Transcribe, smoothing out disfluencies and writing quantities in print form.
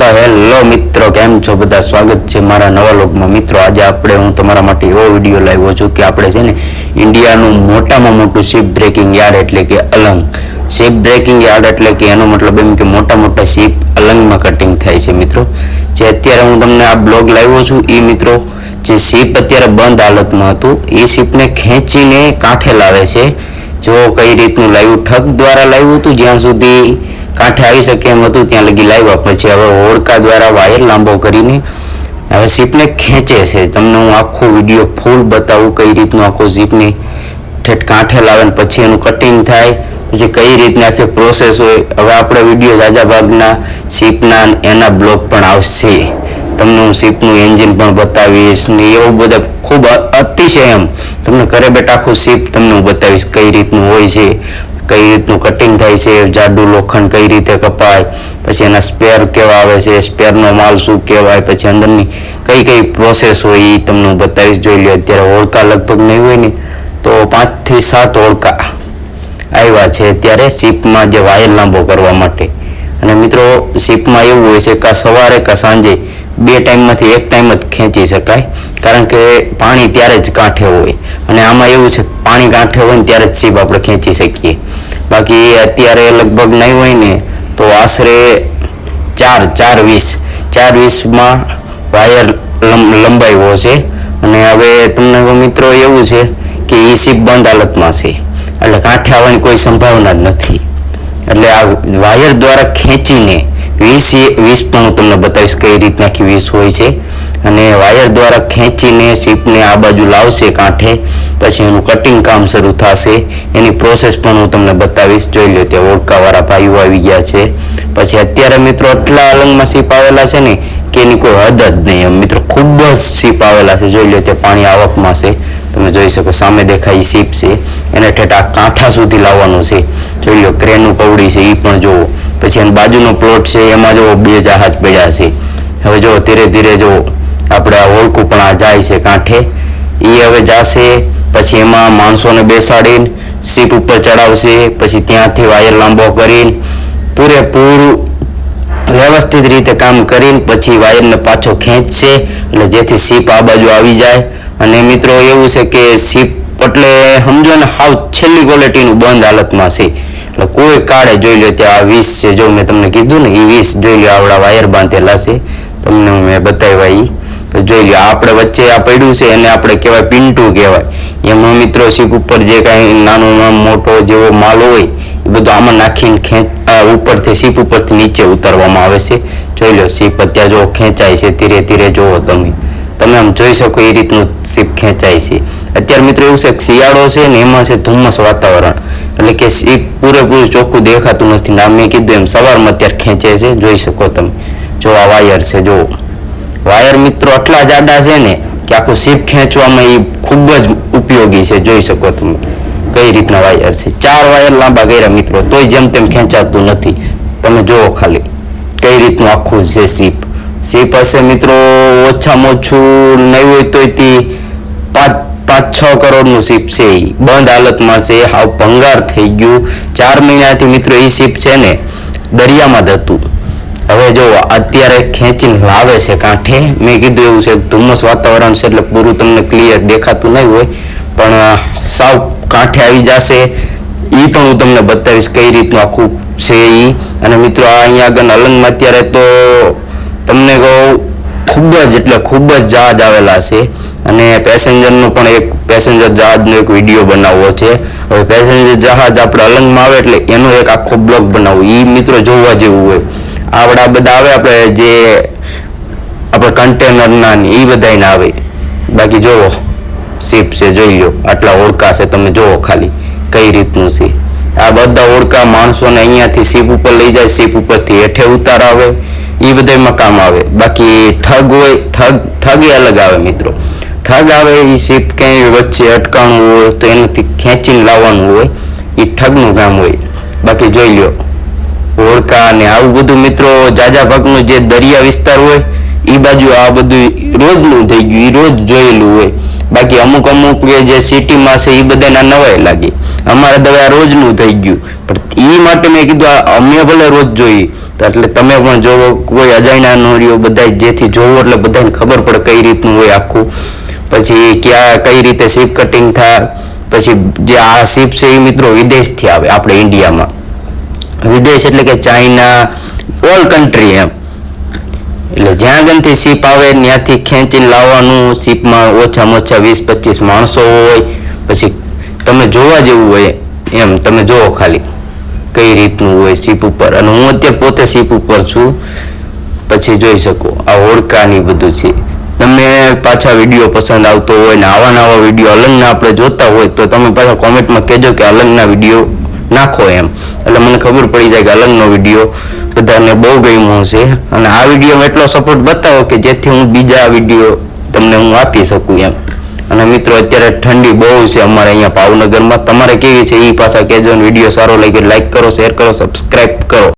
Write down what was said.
Hello મિત્રો, કેમ છો બધા? સ્વાગત છે મારા નવા વ્લોગમાં. મિત્રો, આજે હું તમારા માટે એવો વિડીયો લાવ્યો છું કે આપણે છે ને ઇન્ડિયાનું મોટામાં મોટું શિપ બ્રેકિંગ યાર્ડ એટલે કે અલંગ. શિપ બ્રેકિંગ યાર્ડ એટલે કે એનો મતલબ એમ કે મોટા મોટા શિપ અલંગમાં કટિંગ થાય છે. મિત્રો, જે અત્યારે હું તમને આ બ્લોગ લાવ્યો છું એ મિત્રો જે શિપ અત્યારે બંધ હાલતમાં હતું એ શિપને ખેંચીને કાંઠે લાવે છે. જો કઈ રીતનું લાવ્યું, ઠગ દ્વારા લાવ્યું હતું, જ્યાં સુધી કાંઠે આવી શકે એમ હતું ત્યાં લગી લાવ્યા. પછી હવે હોડકા દ્વારા વાયર લાંબો કરીને હવે શિપને ખેંચે છે. તમને હું આખો વિડીયો ફૂલ બતાવું કઈ રીતનું આખો શિપને ઠેઠ કાંઠે લાવે ને પછી એનું કટિંગ થાય, પછી કઈ રીતના આખી પ્રોસેસ હોય. હવે આપણે વિડીયો જાજા ભાગના શિપના એના બ્લોગ પણ આવશે. તમને હું શિપનું એન્જિન પણ બતાવીશ ને એવું બધા ખૂબ અતિશય એમ તમને ઘરે બેઠા આખું શિપ તમને હું બતાવીશ કઈ રીતનું હોય છે, કઈ રીતનું કટિંગ થાય છે, જાડું લોખંડ કઈ રીતે કપાય, પછી એના સ્પેર કેવા આવે છે, સ્પેરનો માલ શું કહેવાય, પછી અંદરની કઈ કઈ પ્રોસેસ હોય એ તમને હું બતાવીશ. જોઈ લો, અત્યારે હોડકા લગભગ નહીં હોય ને તો 5 થી 7 હોડકા આવ્યા છે અત્યારે શિપમાં જે વાયર લાંબો કરવા માટે. અને મિત્રો, શિપમાં એવું હોય છે કે સવારે કે સાંજે બે ટાઈમમાંથી એક ટાઈમ જ ખેંચી શકાય, કારણ કે પાણી ત્યારે જ કાંઠે હોય. અને આમાં એવું છે પાણી કાંઠે હોય ને ત્યારે જ શિપ આપણે ખેંચી શકીએ. બાકી અત્યારે લગભગ નહીં હોય ને તો આશરે 4:20માં વાયર લંબાવ્યો છે. અને હવે તમને મિત્રો એવું છે કે એ શિપ બંધ હાલતમાં છે, એટલે કાંઠે આવવાની કોઈ સંભાવના જ નથી. એટલે આ વાયર દ્વારા ખેંચીને 20 પણ હું તમને બતાવીશ કઈ રીતના આખી 20 હોય છે. અને વાયર દ્વારા ખેંચીને શિપને આ બાજુ લાવશે કાંઠે, પછી એનું કટિંગ કામ શરૂ થશે. એની પ્રોસેસ પણ હું તમને બતાવીશ. જોઈ લો, ત્યાં ઓળખાવાળા ભાઈઓ આવી ગયા છે. પછી અત્યારે મિત્રો એટલા અલંગમાં શિપ આવેલા છે ને કે એની કોઈ હદ જ નહીં. એમ મિત્રો, ખૂબ જ શિપ આવેલા છે. જોઈ લો, ત્યાં પાણી આવકમાં છે. તમે જોઈ શકો, સામે દેખાય શિપ છે, એને ઠેઠ આ કાંઠા સુધી લાવવાનું છે. જોઈ લો, ક્રેનનું કવડી છે એ પણ જુઓ. પછી એની બાજુનો પ્લોટ છે એમાં જુઓ 2 જહાજ પડ્યા છે. હવે જુઓ, ધીરે ધીરે જુઓ આપણે આ હોડકું પણ આ જાય છે કાંઠે, એ હવે જશે. પછી એમાં માણસોને બેસાડીને શિપ ઉપર ચડાવશે. પછી ત્યાંથી વાયર લાંબો કરીને પૂરેપૂરું વ્યવસ્થિત રીતે કામ કરીને પછી વાયરને પાછો ખેંચશે, એટલે જેથી શિપ આ બાજુ આવી જાય. અને મિત્રો એવું છે કે શિપ એટલે સમજો ને હાવ છેલ્લી ક્વોલિટીનું બંધ હાલતમાં છે, એટલે કોઈ કાળે. જોઈ લો, ત્યાં 20 છે. જો મેં તમને કીધું ને એ 20 જોઈ લો, આવડા વાયર બાંધેલા છે, તમને મેં બતાવ્યા. એ જોઈ લો, આપણે વચ્ચે આ પડ્યું છે એને આપણે કહેવાય પિન્ટુ કહેવાય. એમાં મિત્રો શિપ ઉપર જે કાંઈ નાનો મોટો જેવો માલ હોય એ બધું આમાં નાખીને ઉપરથી શિપ ઉપરથી નીચે ઉતારવામાં આવે છે. જોઈ લો, શિપ અત્યારે જો ખેંચાય છે ધીરે ધીરે. જુઓ તમે આમ જોઈ શકો એ રીતનું શિપ ખેંચાય છે. અત્યારે મિત્રો એવું છે કે શિયાળો છે ને એમાં છે ધુમ્મસ વાતાવરણ, એટલે કે શિપ પૂરેપૂરું ચોખ્ખું દેખાતું નથી. ના, મેં કીધું એમ સવારમાં અત્યારે ખેંચે છે. જોઈ શકો તમે. જો આ વાયર છે, જો વાયર મિત્રો એટલા જાડા છે ને કે આખું શિપ ખેંચવામાં એ ખૂબ જ ઉપયોગી છે. જોઈ શકો તમે કઈ રીતના વાયર છે. 4 વાયર લાંબા કર્યા મિત્રો, તોય જેમ તેમ ખેંચાતું નથી. તમે જુઓ ખાલી કઈ રીતનું આખું છે શિપ. શિપ હશે મિત્રો ઓછામાં ઓછું નહીં હોય તોય તે 5-6 કરોડનું શિપ છે. એ બંધ હાલતમાં છે, હાવ ભંગાર થઈ ગયું. 4 મહિનાથી મિત્રો એ શિપ છે ને દરિયામાં જ હતું. હવે જો અત્યારે ખેંચીને લાવે છે કાંઠે. મેં કીધું એવું છે ધુમ્મસ વાતાવરણ છે એટલે પૂરું તમને ક્લિયર દેખાતું નહીં હોય, પણ સાવ કાંઠે આવી જશે. એ પણ હું તમને બતાવીશ કઈ રીતનું આખું છે એ. અને મિત્રો, આ અહીંયા આગળ અલંગમાં અત્યારે તો તમને કહું ખૂબ જ એટલે ખૂબ જ જહાજ આવેલા છે. અને પેસેન્જરનો પણ એક પેસેન્જર જહાજનો એક વિડીયો બનાવવો છે. હવે પેસેન્જર જહાજ આપણે અલંગમાં આવે એટલે એનો એક આખો બ્લોગ બનાવવો, એ મિત્રો જોવા જેવું હોય. આવડા બધા આવે આપણે જે આપણે કન્ટેનરના ને એ બધાને આવે. બાકી જુઓ શિપ છે, જોઈ લો આટલા ઓળખા છે. તમે જુઓ ખાલી કઈ રીતનું છે. આ બધા ઓળખા માણસોને અહીંયાથી શિપ ઉપર લઈ જાય, શિપ ઉપરથી હેઠે ઉતારાવે, એ બધામાં કામ આવે. બાકી ઠગ હોય, ઠગ એ અલગ આવે મિત્રો. ઠગ આવે એ શિપ ક્યાંય વચ્ચે અટકાણું હોય તો એનાથી ખેંચીને લાવવાનું હોય, એ ઠગનું કામ હોય. બાકી જોઈ લો હોડકા ને આવું બધું મિત્રો જાજા ભાગનું જે દરિયા વિસ્તાર હોય એ બાજુ આ બધું રોજનું થઈ ગયું, એ રોજ જોયેલું હોય. બાકી અમુક જે સિટીમાં છે એ બધાના નવાઈ લાગે. અમારે તો આ રોજનું થઈ ગયું, પણ એ માટે મેં કીધું અમે ભલે રોજ જોઈએ તો એટલે તમે પણ જોવો, કોઈ અજાણ્યા ન રહ્યો, બધા જેથી જોવો એટલે બધાને ખબર પડે કઈ રીતનું હોય આખું. પછી કઈ રીતે શીપ કટિંગ થાય. પછી જે આ શીપ છે એ મિત્રો વિદેશથી આવે આપણે ઇન્ડિયામાં. વિદેશ એટલે કે ચાઇના, ઓલ કન્ટ્રી એમ. એટલે જ્યાં ગણથી શીપ આવે ત્યાંથી ખેંચીને લાવવાનું. શીપમાં ઓછામાં ઓછા 20-25 માણસો હોય. પછી તમે જોવા જેવું હોય એમ, તમે જોવો ખાલી કઈ રીતનું હોય શીપ ઉપર. અને હું અત્યારે પોતે શીપ ઉપર છું, પછી જોઈ શકો આ હોડકાની બધું છે. તમે પાછા વિડીયો પસંદ આવતો હોય ને આવા નવા વિડીયો અલંગના આપણે જોતા હોય તો તમે પાછા કોમેન્ટમાં કહેજો કે અલંગના વિડીયો નાખો એમ. એટલે મને ખબર પડી જાય કે અલંગનો વિડીયો બધાને બહુ ગમ્યો હશે. અને આ વિડીયોમાં એટલો સપોર્ટ બતાવો કે જેથી હું બીજા વિડીયો તમને હું આપી શકું એમ. અને મિત્રો અત્યારે ઠંડી બહુ છે અમારે અહીંયા ભાવનગરમાં. તમારે કેવી છે એ પાછા કહેજો. વિડીયો સારો લાગ્યો લાઈક કરો, શેર કરો, સબસ્ક્રાઈબ કરો.